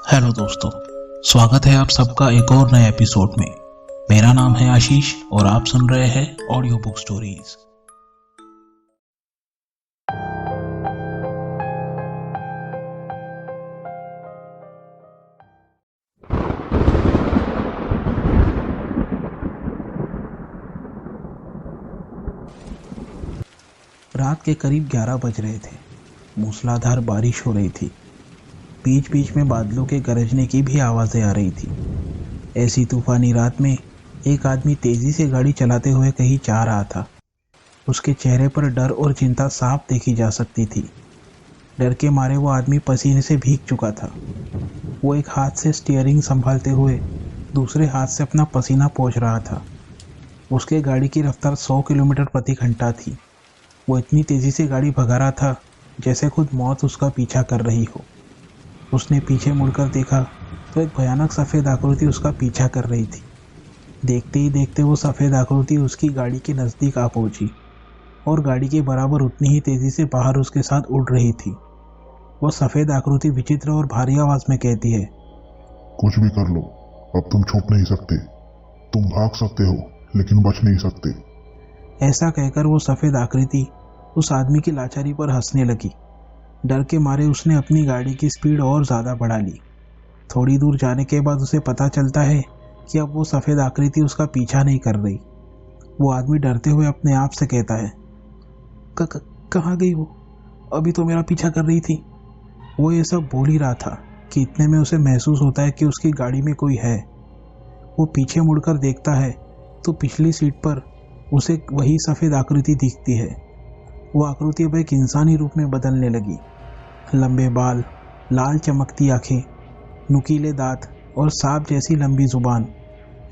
Hello दोस्तों, स्वागत है आप सबका एक और नए एपिसोड में। मेरा नाम है आशीष और आप सुन रहे हैं ऑडियो बुक स्टोरीज। रात के करीब 11 बज रहे थे। मूसलाधार बारिश हो रही थी। बीच बीच में बादलों के गरजने की भी आवाजें आ रही थी। ऐसी तूफानी रात में एक आदमी तेजी से गाड़ी चलाते हुए कहीं जा रहा था। उसके चेहरे पर डर और चिंता साफ देखी जा सकती थी। डर के मारे वो आदमी पसीने से भीग चुका था। वो एक हाथ से स्टीयरिंग संभालते हुए दूसरे हाथ से अपना पसीना पोंछ रहा था। उसके गाड़ी की रफ्तार 100 किलोमीटर प्रति घंटा थी। वो इतनी तेजी से गाड़ी भगा रहा था जैसे खुद मौत उसका पीछा कर रही हो। उसने पीछे मुड़कर देखा तो एक भयानक सफ़ेद आकृति उसका पीछा कर रही थी। देखते ही देखते वो सफ़ेद आकृति उसकी गाड़ी के नज़दीक आ पहुंची और गाड़ी के बराबर उतनी ही तेज़ी से बाहर उसके साथ उड़ रही थी। वो सफ़ेद आकृति विचित्र और भारी आवाज़ में कहती है, कुछ भी कर लो, अब तुम छुप नहीं सकते। तुम भाग सकते हो लेकिन बच नहीं सकते। ऐसा कहकर वो सफ़ेद आकृति उस आदमी की लाचारी पर हंसने लगी। डर के मारे उसने अपनी गाड़ी की स्पीड और ज़्यादा बढ़ा ली। थोड़ी दूर जाने के बाद उसे पता चलता है कि अब वो सफ़ेद आकृति उसका पीछा नहीं कर रही। वो आदमी डरते हुए अपने आप से कहता है, कहाँ गई वो? अभी तो मेरा पीछा कर रही थी। वो ये सब बोल ही रहा था कि इतने में उसे महसूस होता है कि उसकी गाड़ी में कोई है। वो पीछे मुड़कर देखता है तो पिछली सीट पर उसे वही सफ़ेद आकृति दिखती है। वो आकृति अब एक इंसानी रूप में बदलने लगी। लंबे बाल, लाल चमकती आंखें, नुकीले दांत और सांप जैसी लंबी जुबान।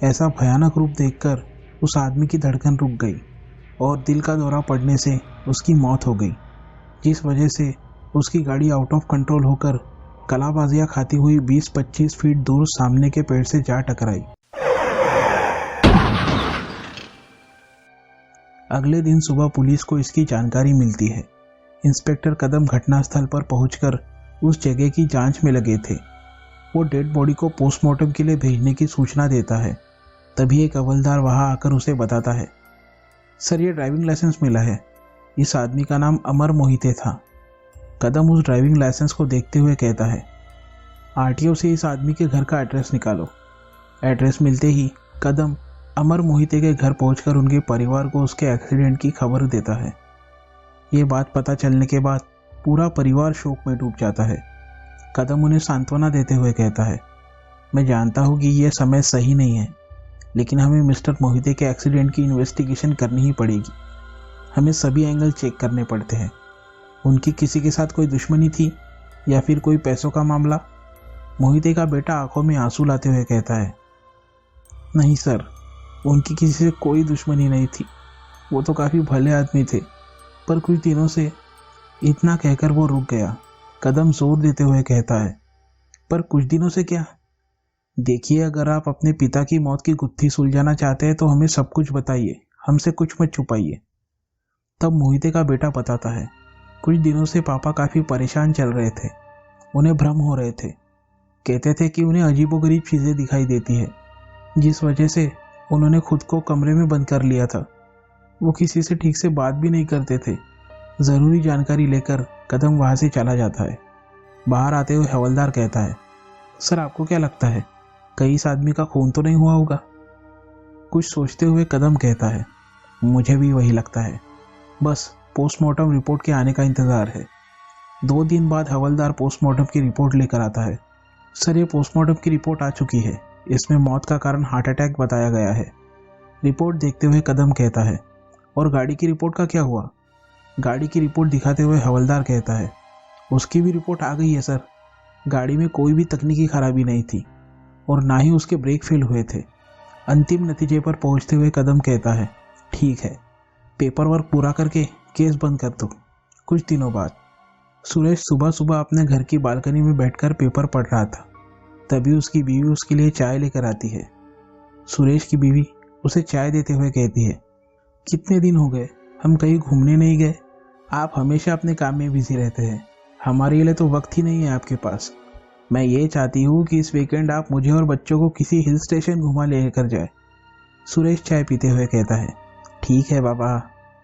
ऐसा भयानक रूप देखकर उस आदमी की धड़कन रुक गई और दिल का दौरा पड़ने से उसकी मौत हो गई, जिस वजह से उसकी गाड़ी आउट ऑफ कंट्रोल होकर कलाबाजियाँ खाती हुई 20-25 फीट दूर सामने के पेड़ से जा टकराई। अगले दिन सुबह पुलिस को इसकी जानकारी मिलती है। इंस्पेक्टर कदम घटनास्थल पर पहुंचकर उस जगह की जांच में लगे थे। वो डेड बॉडी को पोस्टमार्टम के लिए भेजने की सूचना देता है। तभी एक हवलदार वहां आकर उसे बताता है, सर, ये ड्राइविंग लाइसेंस मिला है। इस आदमी का नाम अमर मोहिते था। कदम उस ड्राइविंग लाइसेंस को देखते हुए कहता है, आरटीओ से इस आदमी के घर का एड्रेस निकालो। एड्रेस मिलते ही कदम अमर मोहिते के घर पहुंचकर उनके परिवार को उसके एक्सीडेंट की खबर देता है। ये बात पता चलने के बाद पूरा परिवार शोक में डूब जाता है। कदम उन्हें सांत्वना देते हुए कहता है, मैं जानता हूँ कि यह समय सही नहीं है, लेकिन हमें मिस्टर मोहिते के एक्सीडेंट की इन्वेस्टिगेशन करनी ही पड़ेगी। हमें सभी एंगल चेक करने पड़ते हैं। उनकी किसी के साथ कोई दुश्मनी थी या फिर कोई पैसों का मामला? मोहिते का बेटा आंखों में आंसू लाते हुए कहता है, नहीं सर, उनकी किसी से कोई दुश्मनी नहीं थी। वो तो काफ़ी भले आदमी थे, पर कुछ दिनों से। इतना कहकर वो रुक गया। कदम जोर देते हुए कहता है, पर कुछ दिनों से क्या? देखिए, अगर आप अपने पिता की मौत की गुत्थी सुलझाना चाहते हैं तो हमें सब कुछ बताइए, हमसे कुछ मत छुपाइए। तब मोहिते का बेटा बताता है, कुछ दिनों से पापा काफ़ी परेशान चल रहे थे। उन्हें भ्रम हो रहे थे। कहते थे कि उन्हें अजीबोगरीब चीज़ें दिखाई देती है, जिस वजह से उन्होंने खुद को कमरे में बंद कर लिया था। वो किसी से ठीक से बात भी नहीं करते थे। ज़रूरी जानकारी लेकर कदम वहाँ से चला जाता है। बाहर आते हुए हवलदार कहता है, सर, आपको क्या लगता है, कहीं इस आदमी का खून तो नहीं हुआ होगा? कुछ सोचते हुए कदम कहता है, मुझे भी वही लगता है। बस पोस्टमार्टम रिपोर्ट के आने का इंतज़ार है। 2 दिन बाद हवलदार पोस्टमार्टम की रिपोर्ट लेकर आता है। सर, ये पोस्टमार्टम की रिपोर्ट आ चुकी है। इसमें मौत का कारण हार्ट अटैक बताया गया है। रिपोर्ट देखते हुए कदम कहता है, और गाड़ी की रिपोर्ट का क्या हुआ? गाड़ी की रिपोर्ट दिखाते हुए हवलदार कहता है, उसकी भी रिपोर्ट आ गई है सर। गाड़ी में कोई भी तकनीकी खराबी नहीं थी और ना ही उसके ब्रेक फेल हुए थे। अंतिम नतीजे पर पहुंचते हुए कदम कहता है, ठीक है, पेपर वर्क पूरा करके केस बंद कर दो। कुछ दिनों बाद सुरेश सुबह सुबह अपने घर की बालकनी में बैठकर पेपर पढ़ रहा था। तभी उसकी बीवी उसके लिए चाय लेकर आती है। सुरेश की बीवी उसे चाय देते हुए कहती है, कितने दिन हो गए हम कहीं घूमने नहीं गए। आप हमेशा अपने काम में बिजी रहते हैं, हमारे लिए तो वक्त ही नहीं है आपके पास। मैं ये चाहती हूँ कि इस वीकेंड आप मुझे और बच्चों को किसी हिल स्टेशन घुमा लेकर जाए। सुरेश चाय पीते हुए कहता है, ठीक है बाबा,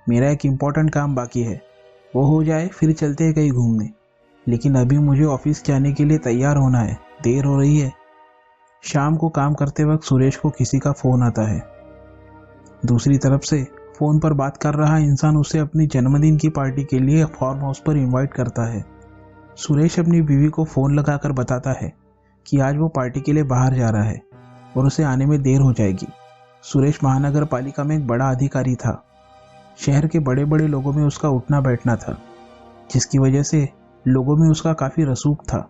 मेरा एक इम्पोर्टेंट काम बाकी है, वो हो जाए फिर चलते हैं कहीं घूमने, लेकिन अभी मुझे ऑफिस जाने के लिए तैयार होना है, देर हो रही है। शाम को काम करते वक्त सुरेश को किसी का फोन आता है। दूसरी तरफ से फोन पर बात कर रहा इंसान उसे अपनी जन्मदिन की पार्टी के लिए फार्म हाउस पर इनवाइट करता है। सुरेश अपनी बीवी को फोन लगाकर बताता है कि आज वो पार्टी के लिए बाहर जा रहा है और उसे आने में देर हो जाएगी। सुरेश महानगर पालिका में एक बड़ा अधिकारी था। शहर के बड़े बड़े लोगों में उसका उठना बैठना था, जिसकी वजह से लोगों में उसका काफी रसूख था।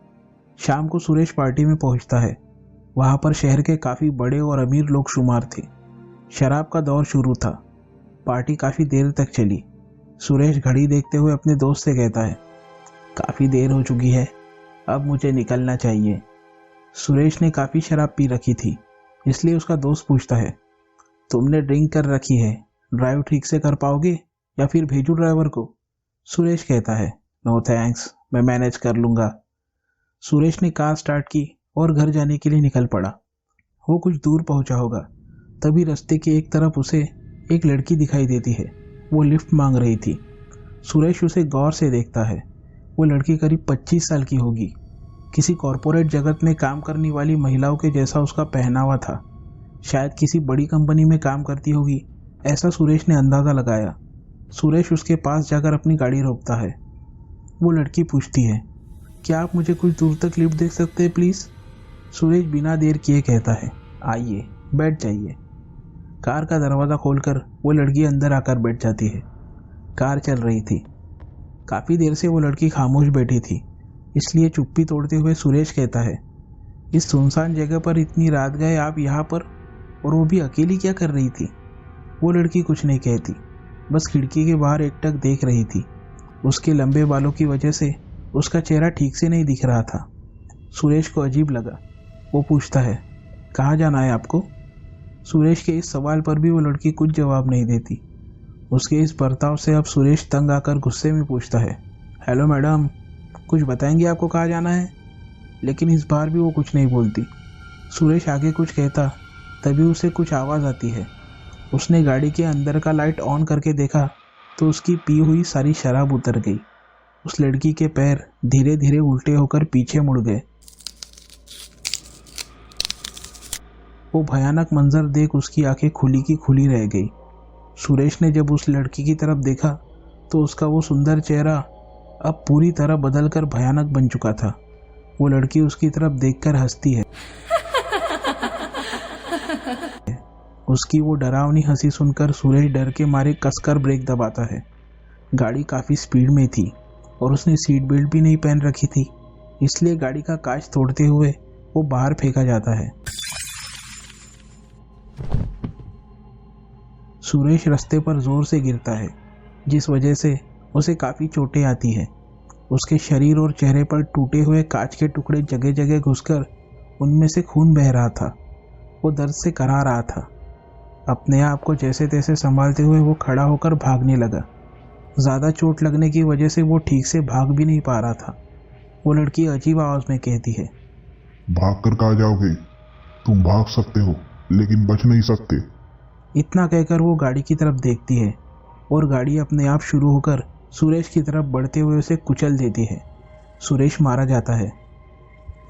शाम को सुरेश पार्टी में पहुंचता है। वहां पर शहर के काफी बड़े और अमीर लोग शुमार थे। शराब का दौर शुरू था। पार्टी काफी देर तक चली। सुरेश घड़ी देखते हुए अपने दोस्त से कहता है, काफी देर हो चुकी है, अब मुझे निकलना चाहिए। सुरेश ने काफी शराब पी रखी थी, इसलिए उसका दोस्त पूछता है, तुमने ड्रिंक कर रखी है, ड्राइव ठीक से कर पाओगे या फिर भेजूं ड्राइवर को? सुरेश कहता है, नो थैंक्स, मैं मैनेज कर लूंगा। सुरेश ने कार स्टार्ट की और घर जाने के लिए निकल पड़ा। वो कुछ दूर पहुंचा होगा, तभी रास्ते के एक तरफ उसे एक लड़की दिखाई देती है। वो लिफ्ट मांग रही थी। सुरेश उसे गौर से देखता है। वो लड़की करीब 25 साल की होगी। किसी कॉरपोरेट जगत में काम करने वाली महिलाओं के जैसा उसका पहनावा था। शायद किसी बड़ी कंपनी में काम करती होगी, ऐसा सुरेश ने अंदाजा लगाया। सुरेश उसके पास जाकर अपनी गाड़ी रोकता है। वो लड़की पूछती है, क्या आप मुझे कुछ दूर तक लिफ्ट दे सकते हैं प्लीज? सुरेश बिना देर किए कहता है, आइए बैठ जाइए। कार का दरवाजा खोलकर वो लड़की अंदर आकर बैठ जाती है। कार चल रही थी। काफी देर से वो लड़की खामोश बैठी थी, इसलिए चुप्पी तोड़ते हुए सुरेश कहता है, इस सुनसान जगह पर इतनी रात गए आप यहाँ पर, और वो भी अकेली क्या कर रही थी? वो लड़की कुछ नहीं कहती, बस खिड़की के बाहर एकटक देख रही थी। उसके लंबे बालों की वजह से उसका चेहरा ठीक से नहीं दिख रहा था। सुरेश को अजीब लगा। वो पूछता है, कहाँ जाना है आपको? सुरेश के इस सवाल पर भी वो लड़की कुछ जवाब नहीं देती। उसके इस बर्ताव से अब सुरेश तंग आकर गुस्से में पूछता है, हेलो मैडम, कुछ बताएंगे आपको कहाँ जाना है? लेकिन इस बार भी वो कुछ नहीं बोलती। सुरेश आगे कुछ कहता, तभी उसे कुछ आवाज़ आती है। उसने गाड़ी के अंदर का लाइट ऑन करके देखा तो उसकी पी हुई सारी शराब उतर गई। उस लड़की के पैर धीरे धीरे उल्टे होकर पीछे मुड़ गए। वो भयानक मंजर देख उसकी आंखें खुली की खुली रह गई। सुरेश ने जब उस लड़की की तरफ देखा तो उसका वो सुंदर चेहरा अब पूरी तरह बदलकर भयानक बन चुका था। वो लड़की उसकी तरफ देखकर हंसती है। उसकी वो डरावनी हंसी सुनकर सुरेश डर के मारे कसकर ब्रेक दबाता है। गाड़ी काफी स्पीड में थी और उसने सीट बेल्ट भी नहीं पहन रखी थी, इसलिए गाड़ी का कांच तोड़ते हुए वो बाहर फेंका जाता है। सुरेश रास्ते पर जोर से गिरता है, जिस वजह से उसे काफी चोटें आती है। उसके शरीर और चेहरे पर टूटे हुए कांच के टुकड़े जगह जगह घुसकर उनमें से खून बह रहा था। वो दर्द से करा रहा था। अपने आप को जैसे तैसे संभालते हुए वो खड़ा होकर भागने लगा। ज्यादा चोट लगने की वजह से वो ठीक से भाग भी नहीं पा रहा था। वो लड़की अजीब आवाज में कहती है, भाग कर कहाँ जाओगे? तुम भाग सकते हो लेकिन बच नहीं सकते। इतना कहकर वो गाड़ी की तरफ देखती है और गाड़ी अपने आप शुरू होकर सुरेश की तरफ बढ़ते हुए उसे कुचल देती है। सुरेश मारा जाता है।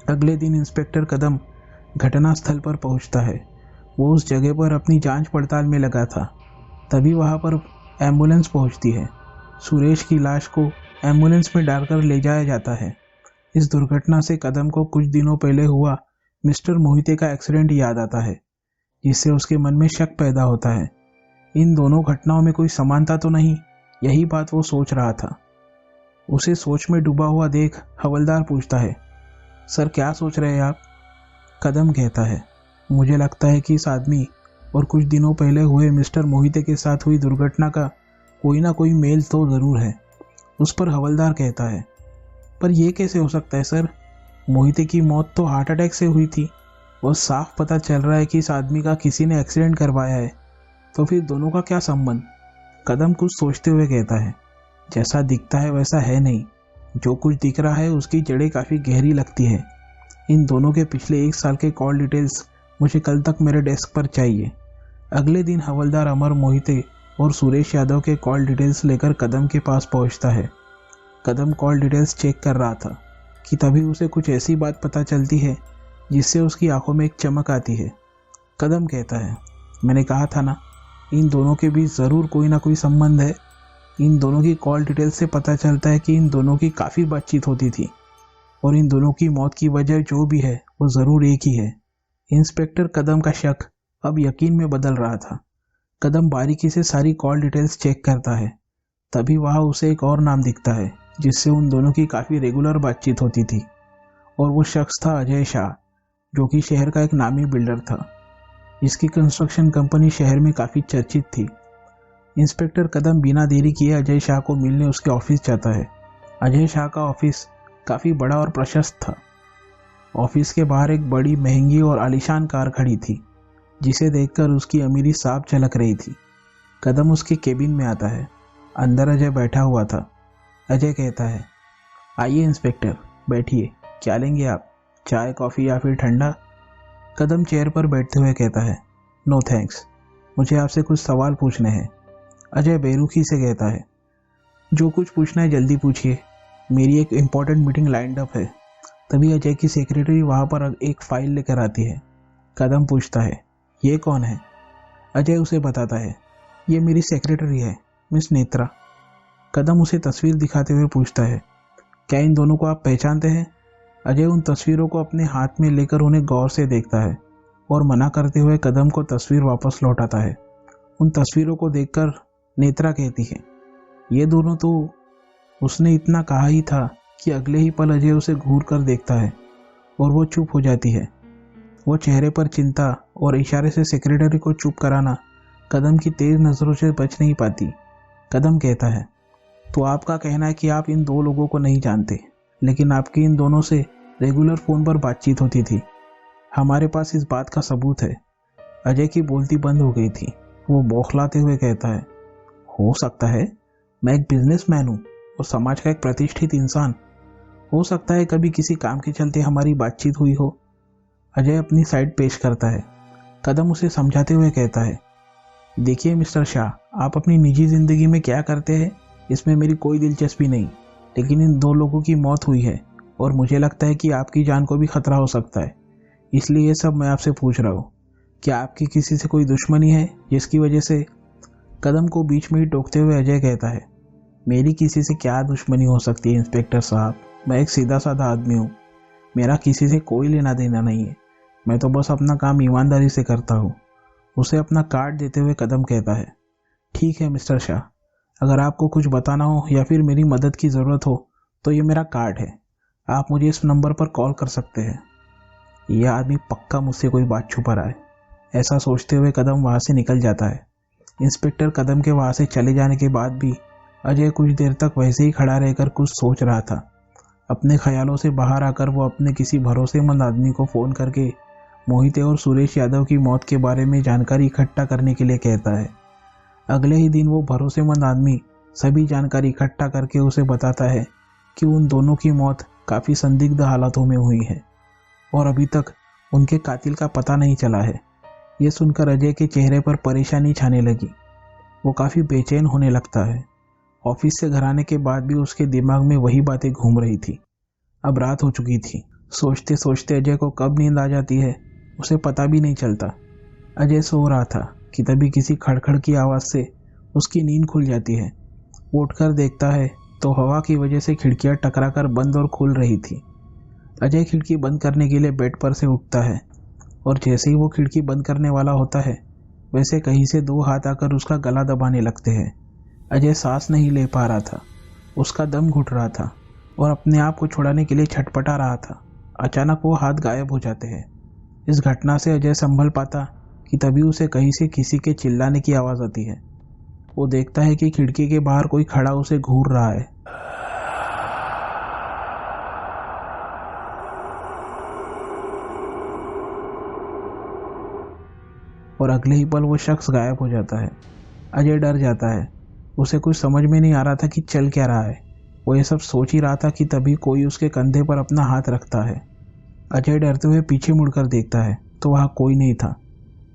अगले दिन इंस्पेक्टर कदम घटनास्थल पर पहुंचता है। वो उस जगह पर अपनी जांच पड़ताल में लगा था। तभी वहां पर एम्बुलेंस पहुंचती है। सुरेश की लाश को एम्बुलेंस में डालकर ले जाया जाता है। इस दुर्घटना से कदम को कुछ दिनों पहले हुआ मिस्टर मोहिते का एक्सीडेंट याद आता है, जिससे उसके मन में शक पैदा होता है। इन दोनों घटनाओं में कोई समानता तो नहीं, यही बात वो सोच रहा था। उसे सोच में डूबा हुआ देख हवलदार पूछता है, सर क्या सोच रहे हैं आप? कदम कहता है, मुझे लगता है कि इस आदमी और कुछ दिनों पहले हुए मिस्टर मोहिते के साथ हुई दुर्घटना का कोई ना कोई मेल तो जरूर है। उस पर हवलदार कहता है, पर यह कैसे हो सकता है सर? मोहिते की मौत तो हार्ट अटैक से हुई थी और साफ पता चल रहा है कि इस आदमी का किसी ने एक्सीडेंट करवाया है, तो फिर दोनों का क्या संबंध? कदम कुछ सोचते हुए कहता है, जैसा दिखता है वैसा है नहीं। जो कुछ दिख रहा है उसकी जड़ें काफी गहरी लगती है। इन दोनों के पिछले 1 साल के कॉल डिटेल्स मुझे कल तक मेरे डेस्क पर चाहिए। अगले दिन हवलदार अमर मोहिते और सुरेश यादव के कॉल डिटेल्स लेकर कदम के पास पहुंचता है। कदम कॉल डिटेल्स चेक कर रहा था कि तभी उसे कुछ ऐसी बात पता चलती है जिससे उसकी आंखों में एक चमक आती है। कदम कहता है, मैंने कहा था ना, इन दोनों के बीच ज़रूर कोई ना कोई संबंध है। इन दोनों की कॉल डिटेल्स से पता चलता है कि इन दोनों की काफ़ी बातचीत होती थी और इन दोनों की मौत की वजह जो भी है वो ज़रूर एक ही है। इंस्पेक्टर कदम का शक अब यकीन में बदल रहा था। कदम बारीकी से सारी कॉल डिटेल्स चेक करता है। तभी वहाँ उसे एक और नाम दिखता है जिससे उन दोनों की काफ़ी रेगुलर बातचीत होती थी और वो शख्स था अजय शाह, जो कि शहर का एक नामी बिल्डर था। इसकी कंस्ट्रक्शन कंपनी शहर में काफ़ी चर्चित थी। इंस्पेक्टर कदम बिना देरी किए अजय शाह को मिलने उसके ऑफिस जाता है। अजय शाह का ऑफिस काफ़ी बड़ा और प्रशस्त था। ऑफिस के बाहर एक बड़ी, महंगी और आलीशान कार खड़ी थी जिसे देखकर उसकी अमीरी साफ झलक रही थी। कदम उसके केबिन में आता है। अंदर अजय बैठा हुआ था। अजय कहता है, आइए इंस्पेक्टर, बैठिए। क्या लेंगे आप, चाय, कॉफ़ी या फिर ठंडा? कदम चेयर पर बैठते हुए कहता है, नो थैंक्स, मुझे आपसे कुछ सवाल पूछने हैं। अजय बेरुखी से कहता है, जो कुछ पूछना है जल्दी पूछिए, मेरी एक इम्पॉर्टेंट मीटिंग लाइंड अप है। तभी अजय की सेक्रेटरी वहाँ पर एक फ़ाइल लेकर आती है। कदम पूछता है, ये कौन है? अजय उसे बताता है, ये मेरी सेक्रेटरी है, मिस नेत्रा। कदम उसे तस्वीर दिखाते हुए पूछता है, क्या इन दोनों को आप पहचानते हैं? अजय उन तस्वीरों को अपने हाथ में लेकर उन्हें गौर से देखता है और मना करते हुए कदम को तस्वीर वापस लौटाता है। उन तस्वीरों को देखकर नेत्रा कहती है, ये दोनों तो। उसने इतना कहा ही था कि अगले ही पल अजय उसे घूर कर देखता है और वो चुप हो जाती है। वो चेहरे पर चिंता और इशारे से सेक्रेटरी को चुप कराना कदम की तेज नज़रों से बच नहीं पाती। कदम कहता है, तो आपका कहना है कि आप इन 2 लोगों को नहीं जानते, लेकिन आपकी इन दोनों से रेगुलर फ़ोन पर बातचीत होती थी। हमारे पास इस बात का सबूत है। अजय की बोलती बंद हो गई थी। वो बौखलाते हुए कहता है, हो सकता है, मैं एक बिजनेसमैन हूँ और समाज का एक प्रतिष्ठित इंसान। हो सकता है कभी किसी काम के चलते हमारी बातचीत हुई हो। अजय अपनी साइड पेश करता है। कदम उसे समझाते हुए कहता है, देखिए मिस्टर शाह, आप अपनी निजी ज़िंदगी में क्या करते हैं इसमें मेरी कोई दिलचस्पी नहीं, लेकिन इन 2 लोगों की मौत हुई है और मुझे लगता है कि आपकी जान को भी खतरा हो सकता है, इसलिए ये सब मैं आपसे पूछ रहा हूँ। क्या आपकी किसी से कोई दुश्मनी है जिसकी वजह से? कदम को बीच में ही टोकते हुए अजय कहता है, मेरी किसी से क्या दुश्मनी हो सकती है इंस्पेक्टर साहब, मैं एक सीधा साधा आदमी हूँ, मेरा किसी से कोई लेना देना नहीं है, मैं तो बस अपना काम ईमानदारी से करता हूँ। उसे अपना कार्ड देते हुए कदम कहता है, ठीक है मिस्टर शाह, अगर आपको कुछ बताना हो या फिर मेरी मदद की ज़रूरत हो तो ये मेरा कार्ड है, आप मुझे इस नंबर पर कॉल कर सकते हैं। यह आदमी पक्का मुझसे कोई बात छुपा रहा है, ऐसा सोचते हुए कदम वहाँ से निकल जाता है। इंस्पेक्टर कदम के वहाँ से चले जाने के बाद भी अजय कुछ देर तक वैसे ही खड़ा रहकर कुछ सोच रहा था। अपने ख्यालों से बाहर आकर वो अपने किसी भरोसेमंद आदमी को फ़ोन करके मोहिते और सुरेश यादव की मौत के बारे में जानकारी इकट्ठा करने के लिए कहता है। अगले ही दिन वो भरोसेमंद आदमी सभी जानकारी इकट्ठा करके उसे बताता है कि उन दोनों की मौत काफ़ी संदिग्ध हालातों में हुई है और अभी तक उनके कातिल का पता नहीं चला है। यह सुनकर अजय के चेहरे पर परेशानी छाने लगी। वो काफ़ी बेचैन होने लगता है। ऑफिस से घर आने के बाद भी उसके दिमाग में वही बातें घूम रही थी। अब रात हो चुकी थी। सोचते सोचते अजय को कब नींद आ जाती है उसे पता भी नहीं चलता। अजय सो रहा था कि तभी किसी खड़खड़ की आवाज़ से उसकी नींद खुल जाती है। वो उठकर देखता है तो हवा की वजह से खिड़कियां टकराकर बंद और खुल रही थी। अजय खिड़की बंद करने के लिए बेड पर से उठता है और जैसे ही वो खिड़की बंद करने वाला होता है वैसे कहीं से 2 हाथ आकर उसका गला दबाने लगते हैं। अजय सांस नहीं ले पा रहा था, उसका दम घुट रहा था और अपने आप को छुड़ाने के लिए छटपटा रहा था। अचानक वो हाथ गायब हो जाते हैं। इस घटना से अजय संभल पाता कि तभी उसे कहीं से किसी के चिल्लाने की आवाज़ आती है। वो देखता है कि खिड़की के बाहर कोई खड़ा उसे घूर रहा है। और अगले ही पल वो शख्स गायब हो जाता है। अजय डर जाता है। उसे कुछ समझ में नहीं आ रहा था कि चल क्या रहा है। वो ये सब सोच ही रहा था कि तभी कोई उसके कंधे पर अपना हाथ रखता है। अजय डरते हुए पीछे मुड़कर देखता है तो वहां कोई नहीं था।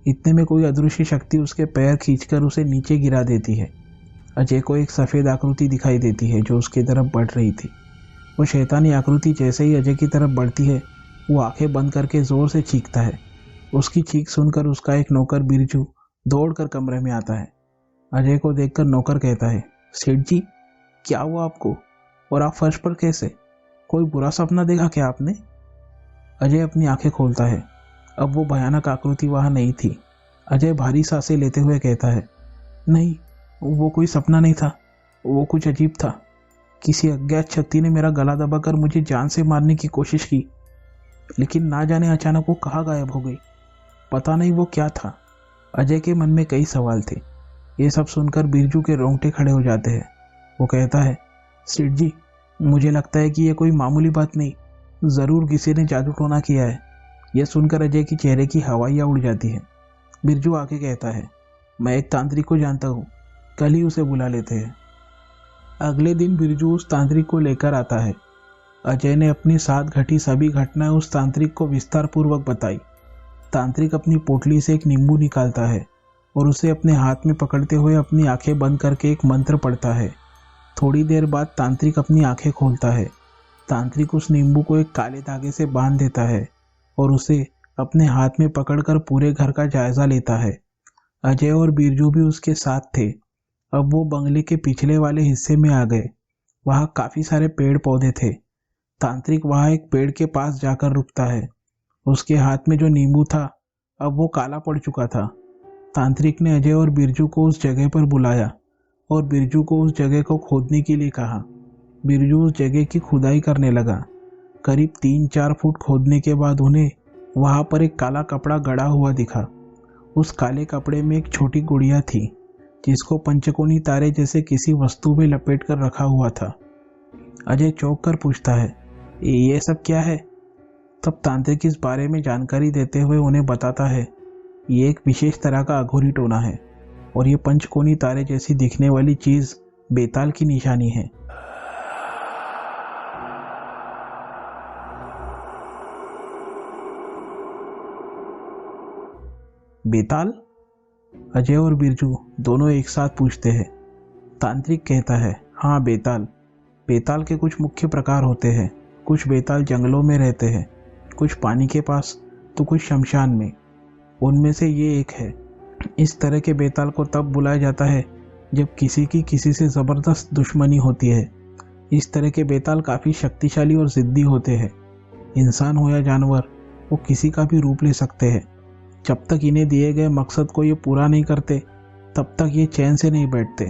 इतने में कोई अदृश्य शक्ति उसके पैर खींचकर उसे नीचे गिरा देती है। अजय को एक सफेद आकृति दिखाई देती है जो उसकी तरफ बढ़ रही थी। वो शैतानी आकृति जैसे ही अजय की तरफ बढ़ती है वो आंखें बंद करके जोर से चीखता है। उसकी चीख सुनकर उसका एक नौकर बिरजू दौड़कर कमरे में आता है। अजय को देखकर नौकर कहता है, सेठ जी क्या हुआ आपको, और आप फर्श पर कैसे? कोई बुरा सपना देखा क्या आपने? अजय अपनी आंखें खोलता है। अब वो भयानक आकृति वहां नहीं थी। अजय भारी सांसें लेते हुए कहता है, नहीं, वो कोई सपना नहीं था, वो कुछ अजीब था। किसी अज्ञात शक्ति ने मेरा गला दबाकर मुझे जान से मारने की कोशिश की, लेकिन ना जाने अचानक वो कहाँ गायब हो गई। पता नहीं वो क्या था। अजय के मन में कई सवाल थे। ये सब सुनकर बिरजू के रोंगटे खड़े हो जाते हैं। वो कहता है, सेठ जी मुझे लगता है कि ये कोई मामूली बात नहीं, जरूर किसी ने जादू टोना किया है। यह सुनकर अजय की चेहरे की हवाइयाँ उड़ जाती है। बिरजू आके कहता है, मैं एक तांत्रिक को जानता हूँ, कल ही उसे बुला लेते हैं। अगले दिन बिरजू उस तांत्रिक को लेकर आता है। अजय ने अपने साथ घटी सभी घटनाएं उस तांत्रिक को विस्तार पूर्वक बताई। तांत्रिक अपनी पोटली से एक नींबू निकालता है और उसे अपने हाथ में पकड़ते हुए अपनी आंखें बंद करके एक मंत्र पढ़ता है। थोड़ी देर बाद तांत्रिक अपनी आंखें खोलता है। तांत्रिक उस नींबू को एक काले धागे से बांध देता है और उसे अपने हाथ में पकड़कर पूरे घर का जायजा लेता है। अजय और बिरजू भी उसके साथ थे। अब वो बंगले के पिछले वाले हिस्से में आ गए। वहां काफी सारे पेड़ पौधे थे। तांत्रिक वहां एक पेड़ के पास जाकर रुकता है। उसके हाथ में जो नींबू था अब वो काला पड़ चुका था। तांत्रिक ने अजय और बिरजू को उस जगह पर बुलाया और बिरजू को उस जगह को खोदने के लिए कहा। बिरजू उस जगह की खुदाई करने लगा। करीब 3-4 फुट खोदने के बाद उन्हें वहां पर एक काला कपड़ा गड़ा हुआ दिखा। उस काले कपड़े में एक छोटी गुड़िया थी जिसको पंचकोनी तारे जैसे किसी वस्तु में लपेट कर रखा हुआ था। अजय चौंक कर पूछता है, ये सब क्या है? तब तांत्रिक इस बारे में जानकारी देते हुए उन्हें बताता है, ये एक विशेष तरह का अघोरी टोना है और ये पंचकोनी तारे जैसी दिखने वाली चीज बेताल की निशानी है। बेताल? अजय और बिरजू दोनों एक साथ पूछते हैं। तांत्रिक कहता है, हाँ बेताल। बेताल के कुछ मुख्य प्रकार होते हैं। कुछ बेताल जंगलों में रहते हैं, कुछ पानी के पास तो कुछ शमशान में। उनमें से ये एक है। इस तरह के बेताल को तब बुलाया जाता है जब किसी की किसी से जबरदस्त दुश्मनी होती है। इस तरह के बेताल काफी शक्तिशाली और जिद्दी होते हैं। इंसान हो या जानवर, वो किसी का भी रूप ले सकते हैं। जब तक इन्हें दिए गए मकसद को ये पूरा नहीं करते तब तक ये चैन से नहीं बैठते।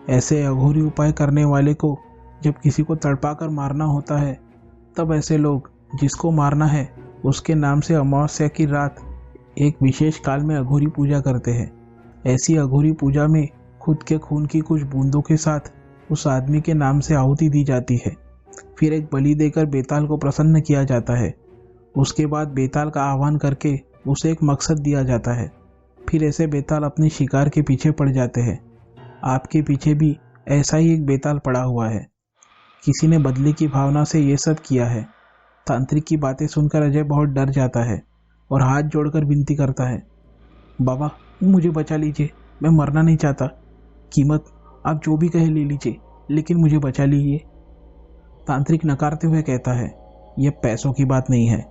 ऐसे अघोरी उपाय करने वाले को जब किसी को तड़पा कर मारना होता है तब ऐसे लोग जिसको मारना है उसके नाम से अमावस्या की रात एक विशेष काल में अघोरी पूजा करते हैं। ऐसी अघोरी पूजा में खुद के खून की कुछ बूंदों के साथ उस आदमी के नाम से आहुति दी जाती है। फिर एक बलि देकर बेताल को प्रसन्न किया जाता है। उसके बाद बेताल का आह्वान करके उसे एक मकसद दिया जाता है। फिर ऐसे बेताल अपने शिकार के पीछे पड़ जाते हैं। आपके पीछे भी ऐसा ही एक बेताल पड़ा हुआ है। किसी ने बदले की भावना से ये सब किया है। तांत्रिक की बातें सुनकर अजय बहुत डर जाता है और हाथ जोड़कर विनती करता है, बाबा मुझे बचा लीजिए, मैं मरना नहीं चाहता। कीमत आप जो भी कहे ले लीजिए, लेकिन मुझे बचा लीजिए। तांत्रिक नकारते हुए कहता है, यह पैसों की बात नहीं है।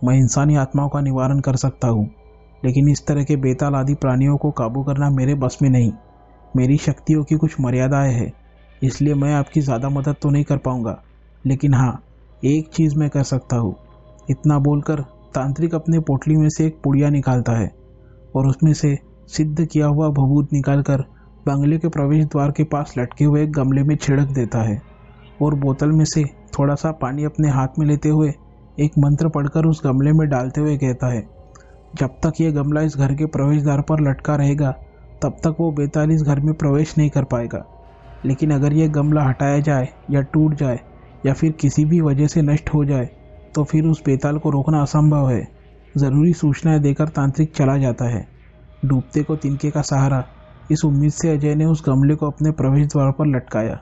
मैं इंसानी आत्माओं का निवारण कर सकता हूँ, लेकिन इस तरह के बेताल आदि प्राणियों को काबू करना मेरे बस में नहीं। मेरी शक्तियों की कुछ मर्यादाएं हैं, इसलिए मैं आपकी ज़्यादा मदद तो नहीं कर पाऊंगा, लेकिन हाँ एक चीज़ मैं कर सकता हूँ। इतना बोलकर तांत्रिक अपने पोटली में से एक पुड़िया निकालता है और उसमें से सिद्ध किया हुआ भभूत निकालकर बंगले के प्रवेश द्वार के पास लटके हुए एक गमले में छिड़क देता है और बोतल में से थोड़ा सा पानी अपने हाथ में लेते हुए एक मंत्र पढ़कर उस गमले में डालते हुए कहता है, जब तक ये गमला इस घर के प्रवेश द्वार पर लटका रहेगा तब तक वो बेताल इस घर में प्रवेश नहीं कर पाएगा। लेकिन अगर यह गमला हटाया जाए या टूट जाए या फिर किसी भी वजह से नष्ट हो जाए तो फिर उस बेताल को रोकना असंभव है। ज़रूरी सूचनाएं देकर तांत्रिक चला जाता है। डूबते को तिनके का सहारा, इस उम्मीद से अजय ने उस गमले को अपने प्रवेश द्वार पर लटकाया।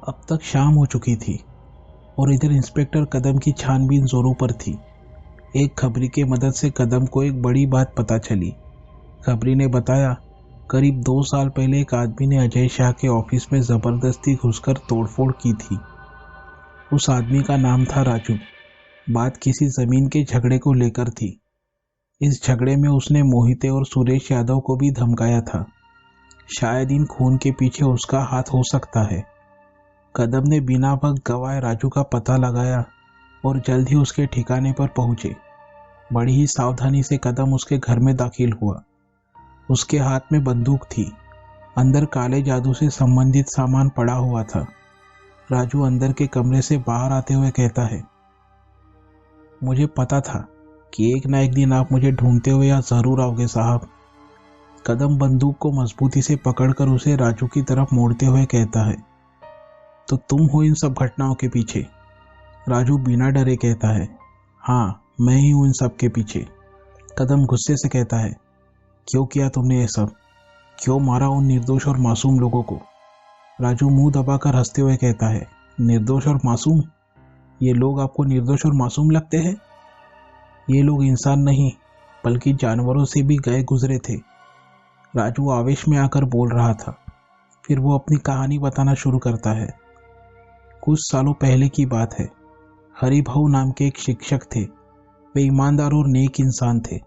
अब तक शाम हो चुकी थी और इधर इंस्पेक्टर कदम की छानबीन जोरों पर थी। एक खबरी के मदद से कदम को एक बड़ी बात पता चली। खबरी ने बताया, करीब 2 साल पहले एक आदमी ने अजय शाह के ऑफिस में जबरदस्ती घुसकर तोड़फोड़ की थी। उस आदमी का नाम था राजू। बात किसी जमीन के झगड़े को लेकर थी। इस झगड़े में उसने मोहिते और सुरेश यादव को भी धमकाया था। शायद इन खून के पीछे उसका हाथ हो सकता है। कदम ने बिना वक्त गवाए राजू का पता लगाया और जल्द ही उसके ठिकाने पर पहुंचे। बड़ी ही सावधानी से कदम उसके घर में दाखिल हुआ। उसके हाथ में बंदूक थी। अंदर काले जादू से संबंधित सामान पड़ा हुआ था। राजू अंदर के कमरे से बाहर आते हुए कहता है, मुझे पता था कि एक ना एक दिन आप मुझे ढूंढते हुए यहाँ जरूर आओगे साहब। कदम बंदूक को मजबूती से पकड़कर उसे राजू की तरफ मोड़ते हुए कहता है, तो तुम हो इन सब घटनाओं के पीछे? राजू बिना डरे कहता है, हाँ मैं ही हूं इन सब के पीछे। कदम गुस्से से कहता है, क्यों किया तुमने ये सब? क्यों मारा उन निर्दोष और मासूम लोगों को? राजू मुंह दबाकर हंसते हुए कहता है, निर्दोष और मासूम? ये लोग आपको निर्दोष और मासूम लगते हैं? ये लोग इंसान नहीं बल्कि जानवरों से भी गए गुजरे थे। राजू आवेश में आकर बोल रहा था। फिर वो अपनी कहानी बताना शुरू करता है। कुछ सालों पहले की बात है। हरिभाऊ नाम के एक शिक्षक थे। वे ईमानदार और नेक इंसान थे।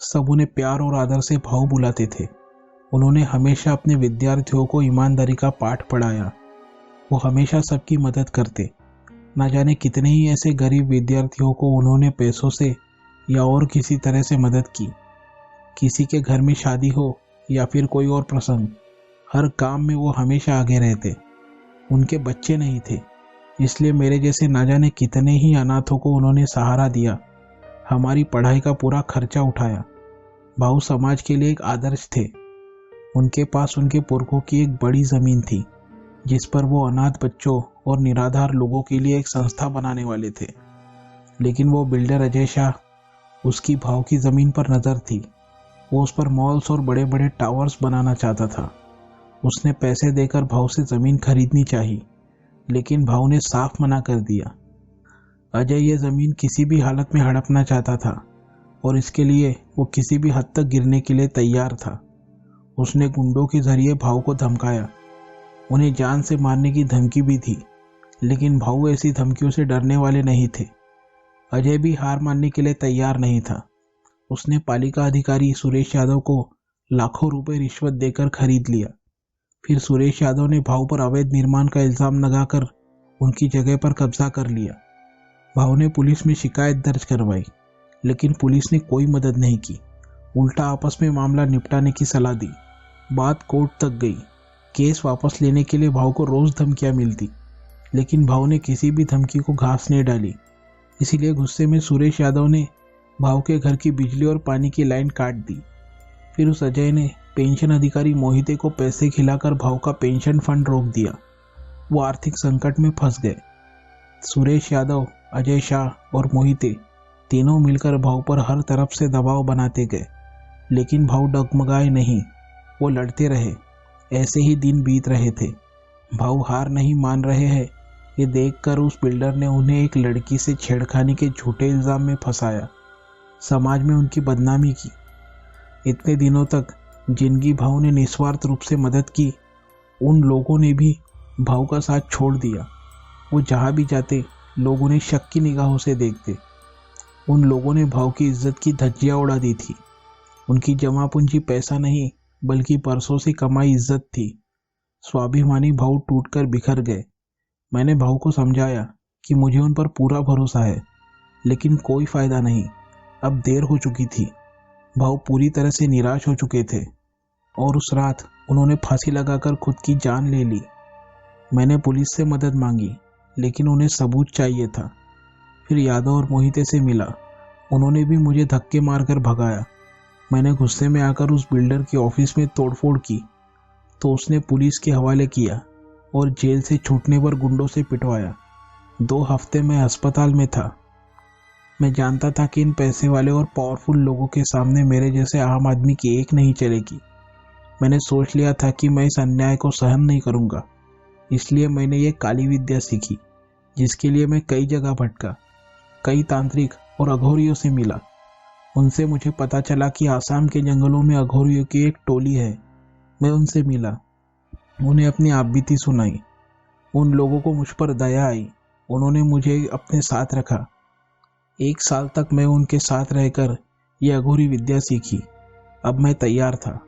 सब उन्हें प्यार और आदर से भाऊ बुलाते थे। उन्होंने हमेशा अपने विद्यार्थियों को ईमानदारी का पाठ पढ़ाया। वो हमेशा सबकी मदद करते। न जाने कितने ही ऐसे गरीब विद्यार्थियों को उन्होंने पैसों से या और किसी तरह से मदद की। किसी के घर में शादी हो या फिर कोई और प्रसंग, हर काम में वो हमेशा आगे रहते। उनके बच्चे नहीं थे, इसलिए मेरे जैसे न जाने कितने ही अनाथों को उन्होंने सहारा दिया। हमारी पढ़ाई का पूरा खर्चा उठाया। भाऊ समाज के लिए एक आदर्श थे। उनके पास उनके पुरखों की एक बड़ी जमीन थी जिस पर वो अनाथ बच्चों और निराधार लोगों के लिए एक संस्था बनाने वाले थे। लेकिन वो बिल्डर अजय शाह, उसकी भाव की जमीन पर नजर थी। वो उस पर मॉल्स और बड़े बड़े टावर्स बनाना चाहता था। उसने पैसे देकर भाव से जमीन खरीदनी चाहिए, लेकिन भाव ने साफ मना कर दिया। अजय ये जमीन किसी भी हालत में हड़पना चाहता था और इसके लिए वो किसी भी हद तक गिरने के लिए तैयार था। उसने गुंडों के जरिए भाव को धमकाया। उन्हें जान से मारने की धमकी भी थी, लेकिन भाऊ ऐसी धमकियों से डरने वाले नहीं थे। अजय भी हार मानने के लिए तैयार नहीं था। उसने पालिका अधिकारी सुरेश यादव को लाखों रुपए रिश्वत देकर खरीद लिया। फिर सुरेश यादव ने भाऊ पर अवैध निर्माण का इल्जाम लगाकर उनकी जगह पर कब्जा कर लिया। भाऊ ने पुलिस में शिकायत दर्ज करवाई, लेकिन पुलिस ने कोई मदद नहीं की। उल्टा आपस में मामला निपटाने की सलाह दी। बात कोर्ट तक गई। केस वापस लेने के लिए भाऊ को रोज धमकियां मिलती, लेकिन भाऊ ने किसी भी धमकी को घास नहीं डाली। इसीलिए गुस्से में सुरेश यादव ने भाऊ के घर की बिजली और पानी की लाइन काट दी। फिर उस अजय ने पेंशन अधिकारी मोहिते को पैसे खिलाकर भाऊ का पेंशन फंड रोक दिया। वो आर्थिक संकट में फंस गए। सुरेश यादव, अजय शाह और मोहिते तीनों मिलकर भाऊ पर हर तरफ से दबाव बनाते गए, लेकिन भाऊ डगमगाए नहीं। वो लड़ते रहे। ऐसे ही दिन बीत रहे थे। भाऊ हार नहीं मान रहे हैं, ये देखकर उस बिल्डर ने उन्हें एक लड़की से छेड़खानी के झूठे इल्जाम में फंसाया। समाज में उनकी बदनामी की। इतने दिनों तक जिनकी भाऊ ने निस्वार्थ रूप से मदद की, उन लोगों ने भी भाऊ का साथ छोड़ दिया। वो जहाँ भी जाते लोग उन्हें शक की निगाहों से देखते। उन लोगों ने भाऊ की इज्जत की धज्जियां उड़ा दी थी। उनकी जमा पूंजी पैसा नहीं बल्कि बरसों से कमाई इज्जत थी। स्वाभिमानी भाऊ टूटकर बिखर गए। मैंने भाऊ को समझाया कि मुझे उन पर पूरा भरोसा है, लेकिन कोई फायदा नहीं। अब देर हो चुकी थी। भाऊ पूरी तरह से निराश हो चुके थे और उस रात उन्होंने फांसी लगाकर खुद की जान ले ली। मैंने पुलिस से मदद मांगी, लेकिन उन्हें सबूत चाहिए था। फिर यादव और मोहिते से मिला। उन्होंने भी मुझे धक्के मारकर भगाया। मैंने गुस्से में आकर उस बिल्डर के ऑफिस में तोड़फोड़ की, तो उसने पुलिस के हवाले किया और जेल से छूटने पर गुंडों से पिटवाया। 2 हफ्ते में अस्पताल में था। मैं जानता था कि इन पैसे वाले और पावरफुल लोगों के सामने मेरे जैसे आम आदमी की एक नहीं चलेगी। मैंने सोच लिया था कि मैं इस अन्याय को सहन नहीं करूंगा। इसलिए मैंने ये काली विद्या सीखी। जिसके लिए मैं कई जगह भटका, कई तांत्रिक और अघोरियों से मिला। उनसे मुझे पता चला कि आसाम के जंगलों में अघोरियों की एक टोली है। मैं उनसे मिला, उन्हें अपनी आपबीती सुनाई। उन लोगों को मुझ पर दया आई। उन्होंने मुझे अपने साथ रखा। 1 साल तक मैं उनके साथ रहकर यह अघोरी विद्या सीखी। अब मैं तैयार था।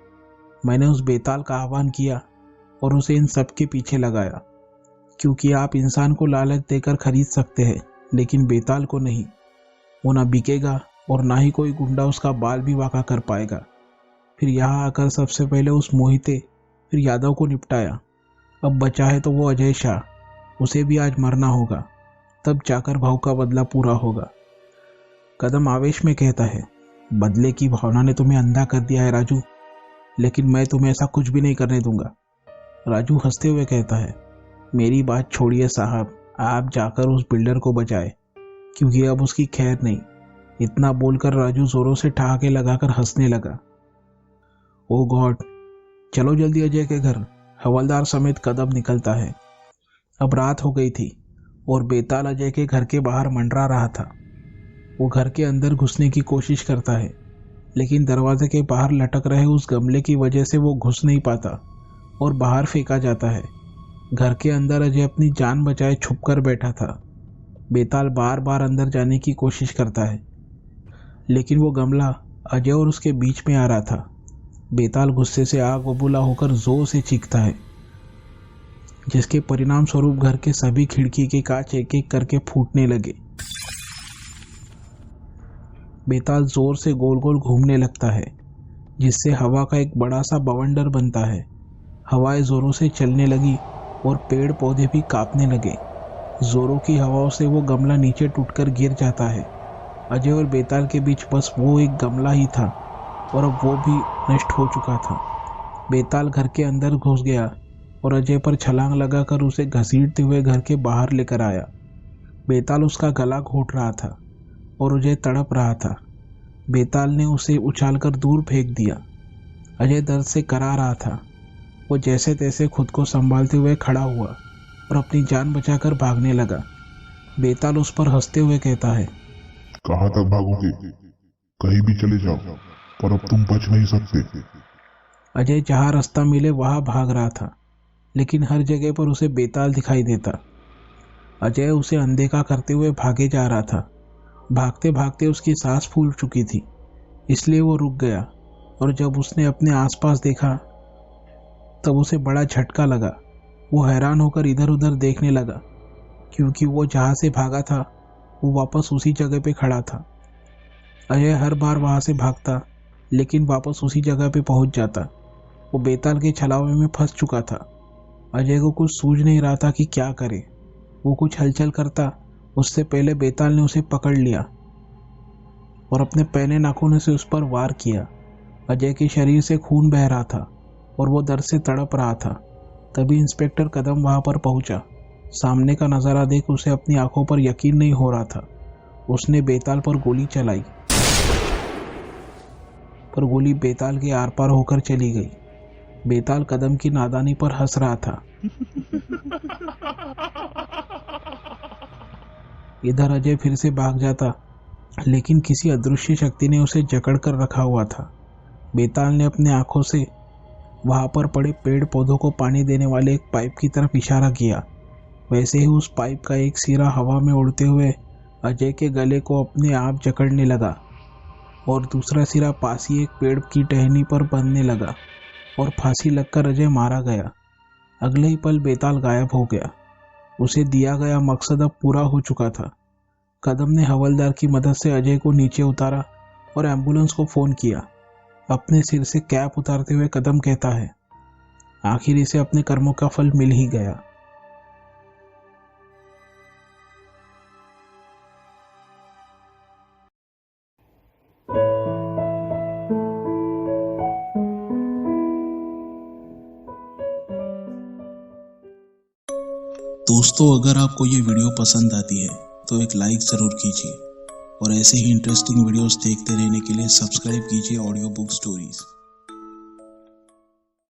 मैंने उस बेताल का आह्वान किया और उसे इन सब के पीछे लगाया, क्योंकि आप इंसान को लालच देकर खरीद सकते हैं, लेकिन बेताल को नहीं। वो ना बिकेगा और ना ही कोई गुंडा उसका बाल भी वाका कर पाएगा। फिर यहाँ आकर सबसे पहले उस मोहिते, फिर यादव को निपटाया। अब बचा है तो वो अजय शाह, उसे भी आज मरना होगा, तब जाकर भाव का बदला पूरा होगा। कदम आवेश में कहता है, बदले की भावना ने तुम्हें अंधा कर दिया है राजू, लेकिन मैं तुम्हें ऐसा कुछ भी नहीं करने दूंगा। राजू हंसते हुए कहता है, मेरी बात छोड़िए साहब, आप जाकर उस बिल्डर को बचाए, क्योंकि अब उसकी खैर नहीं। इतना बोलकर राजू जोरों से ठहाके लगाकर हंसने लगा। ओ गॉड, चलो जल्दी अजय के घर। हवलदार समेत कदम निकलता है। अब रात हो गई थी और बेताल अजय के घर के बाहर मंडरा रहा था। वो घर के अंदर घुसने की कोशिश करता है, लेकिन दरवाजे के बाहर लटक रहे उस गमले की वजह से वो घुस नहीं पाता और बाहर फेंका जाता है। घर के अंदर अजय अपनी जान बचाए छुपकर बैठा था। बेताल बार बार अंदर जाने की कोशिश करता है, लेकिन वो गमला अजय और उसके बीच में आ रहा था। बेताल गुस्से से आग बबूला होकर जोर से चीखता है, जिसके परिणाम स्वरूप घर के सभी खिड़की के कांच एक एक करके फूटने लगे। बेताल जोर से गोल गोल घूमने लगता है, जिससे हवा का एक बड़ा सा बवंडर बनता है। हवाएं जोरों से चलने लगी और पेड़ पौधे भी कांपने लगे। जोरों की हवाओं से वो गमला नीचे टूटकर गिर जाता है। अजय और बेताल के बीच बस वो एक गमला ही था और अब वो भी नष्ट हो चुका था। बेताल घर के अंदर घुस गया और अजय पर छलांग लगाकर उसे घसीटते हुए घर के बाहर लेकर आया। बेताल उसका गला घोंट रहा था और अजय तड़प रहा था। बेताल ने उसे उछालकर दूर फेंक दिया। अजय दर्द से करा रहा था। वो जैसे तैसे खुद को संभालते हुए खड़ा हुआ और अपनी जान बचाकर भागने लगा। बेताल उस पर हंसते हुए कहता है, कहाँ तक भागोगे? कहीं भी चले जाओ, पर अब तुम बच नहीं सकते। अजय जहाँ रास्ता मिले वहां भाग रहा था, लेकिन हर जगह पर उसे बेताल दिखाई देता। अजय उसे अनदेखा करते हुए भागे जा रहा था। भागते भागते उसकी सांस फूल चुकी थी, इसलिए वो रुक गया और जब उसने अपने आसपास देखा तब उसे बड़ा झटका लगा। वो हैरान होकर इधर उधर देखने लगा, क्योंकि वो जहाँ से भागा था वो वापस उसी जगह पे खड़ा था। अजय हर बार वहां से भागता, लेकिन वापस उसी जगह पे पहुंच जाता। वो बेताल के छलावे में फंस चुका था। अजय को कुछ सूझ नहीं रहा था कि क्या करे। वो कुछ हलचल करता उससे पहले बेताल ने उसे पकड़ लिया और अपने पैने नाखूनों से उस पर वार किया। अजय के शरीर से खून बह रहा था और वो दर्द से तड़प रहा था। तभी इंस्पेक्टर कदम वहां पर पहुंचा। सामने का नजारा देख उसे अपनी आंखों पर यकीन नहीं हो रहा था। उसने बेताल पर गोली चलाई, पर गोली बेताल के आर पार होकर चली गई। बेताल कदम की नादानी पर हंस रहा था। इधर अजय फिर से भाग जाता, लेकिन किसी अदृश्य शक्ति ने उसे जकड़ कर रखा हुआ था। बेताल ने अपने आंखों से वहां पर पड़े पेड़ पौधों को पानी देने वाले एक पाइप की तरफ इशारा किया। वैसे ही उस पाइप का एक सिरा हवा में उड़ते हुए अजय के गले को अपने आप जकड़ने लगा और दूसरा सिरा पास ही एक पेड़ की टहनी पर बंधने लगा और फांसी लगकर अजय मारा गया। अगले ही पल बेताल गायब हो गया। उसे दिया गया मकसद अब पूरा हो चुका था। कदम ने हवलदार की मदद से अजय को नीचे उतारा और एम्बुलेंस को फोन किया। अपने सिर से कैप उतारते हुए कदम कहता है, आखिर इसे अपने कर्मों का फल मिल ही गया। दोस्तों, अगर आपको ये वीडियो पसंद आती है तो एक लाइक ज़रूर कीजिए और ऐसे ही इंटरेस्टिंग वीडियोस देखते रहने के लिए सब्सक्राइब कीजिए ऑडियो बुक स्टोरीज।